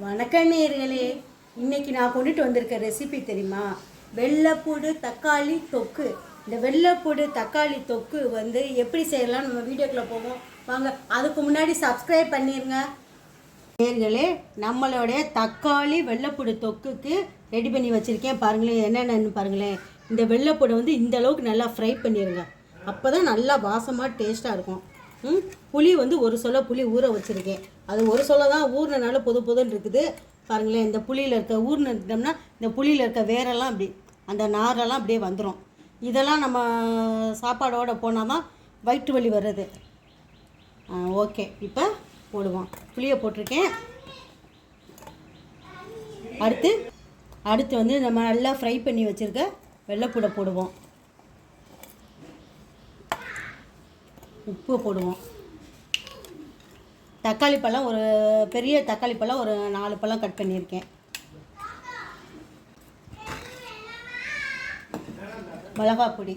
வணக்கம் நேயர்களே, இன்னைக்கு நான் கொண்டுட்டு வந்திருக்க ரெசிபி தெரியுமா? வெள்ளைப்பூடு தக்காளி தொக்கு. இந்த வெள்ளைப்பூடு தக்காளி தொக்கு வந்து எப்படி செய்யலாம் நம்ம வீடியோக்குள்ளே போவோம் வாங்க. அதுக்கு முன்னாடி சப்ஸ்கிரைப் பண்ணிடுங்க நேயர்களே. நம்மளுடைய தக்காளி வெள்ளைப்பூடு தொக்குக்கு ரெடி பண்ணி வச்சுருக்கேன் பாருங்களேன். என்னென்னு பாருங்களேன். இந்த வெள்ளைப்பூடை வந்து இந்த அளவுக்கு நல்லா ஃப்ரை பண்ணிடுங்க. அப்போ தான் நல்லா வாசமாக டேஸ்ட்டாக இருக்கும். புளி வந்து ஒரு சொல புளி ஊற வச்சுருக்கேன். அது ஒரு சொல தான் ஊறினால பொதுன்னு இருக்குது பாருங்களேன். இந்த புளியில் இருக்க ஊறினோம்னா இந்த புளியில் இருக்க வேரெல்லாம் அப்படி அந்த நாரெல்லாம் அப்படியே வந்துடும். இதெல்லாம் நம்ம சாப்பாடோடு போனால் தான் வயிற்று வலி வர்றது. ஓகே, இப்போ போடுவோம். புளியை போட்டிருக்கேன். அடுத்து வந்து நம்ம நல்லா ஃப்ரை பண்ணி வச்சுருக்க வெள்ளைப்பூடை போடுவோம். உப்பு போடுவோம். தக்காளி பழம் ஒரு பெரிய தக்காளி பழம் ஒரு 4 பழம் கட் பண்ணியிருக்கேன். மிளகாப்பொடி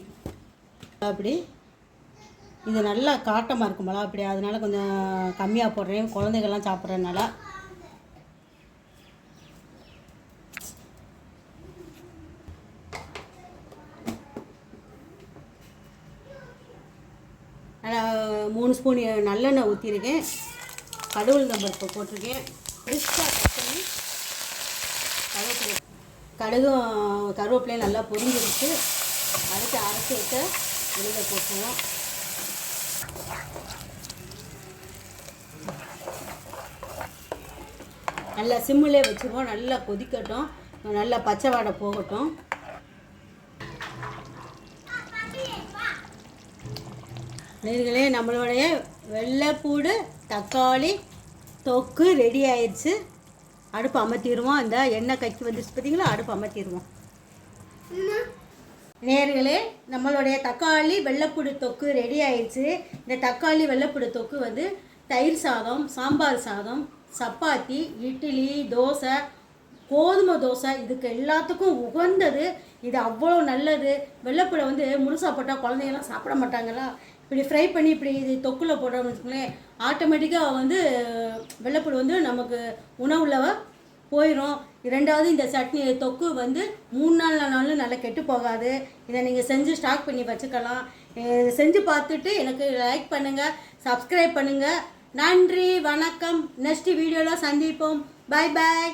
இது நல்லா காட்டமாக இருக்கும் மிளகாப்பொடி, அதனால கொஞ்சம் கம்மியாக போடுறேன். குழந்தைகள்லாம் சாப்பிட்றதுனால. நல்லா 3 ஸ்பூன் நல்லெண்ணெய் ஊற்றிருக்கேன். கடுகுளுந்தம் பருப்பு போட்டிருக்கேன். பெருசாக கட் பண்ணி கருவேப்பிலையும் நல்லா பொரிஞ்சிருச்சு. அடுத்து அரைச்சி வச்ச விழுதை போட்டுருவோம். நல்லா சிம்மிலே வச்சுருவோம். நல்லா கொதிக்கட்டும், நல்லா பச்சை வாடை போகட்டும். நேர்களே, நம்மளுடைய வெள்ளைப்பூடு தக்காளி தொக்கு ரெடி ஆயிடுச்சு. அடுப்பு அமர்த்திடுவோம். இந்த எண்ணெய் கைக்கு வந்துச்சு பார்த்தீங்களா, அடுப்பு அமர்த்திடுவோம். நேர்களே, நம்மளுடைய தக்காளி வெள்ளைப்பூடு தொக்கு ரெடி ஆயிடுச்சு. இந்த தக்காளி வெள்ளைப்பூடு தொக்கு வந்து தயிர் சாதம், சாம்பார் சாதம், சப்பாத்தி, இட்லி, தோசை, கோதுமை தோசை, இதுக்கு எல்லாத்துக்கும் உகந்தது. இது அவ்வளோ நல்லது. வெள்ளைப்பூடை வந்து முழுசாக போட்டால் குழந்தைங்கலாம் சாப்பிட மாட்டாங்களா. இப்படி ஃப்ரை பண்ணி இப்படி இது தொக்குல போடுறோம்னு வச்சுக்கோங்களேன், ஆட்டோமேட்டிக்காக வந்து வெள்ளைப்பூடு வந்து நமக்கு உணவில் போயிடும். ரெண்டாவது இந்த சட்னி தொக்கு வந்து 3 நாள் நல்லா கெட்டு போகாது. இதை நீங்கள் செஞ்சு ஸ்டாக் பண்ணி வச்சுக்கலாம். செஞ்சு பார்த்துட்டு எனக்கு லைக் பண்ணுங்கள், சப்ஸ்கிரைப் பண்ணுங்கள். நன்றி, வணக்கம். நெக்ஸ்ட் வீடியோவில் சந்திப்போம். பாய் பாய்.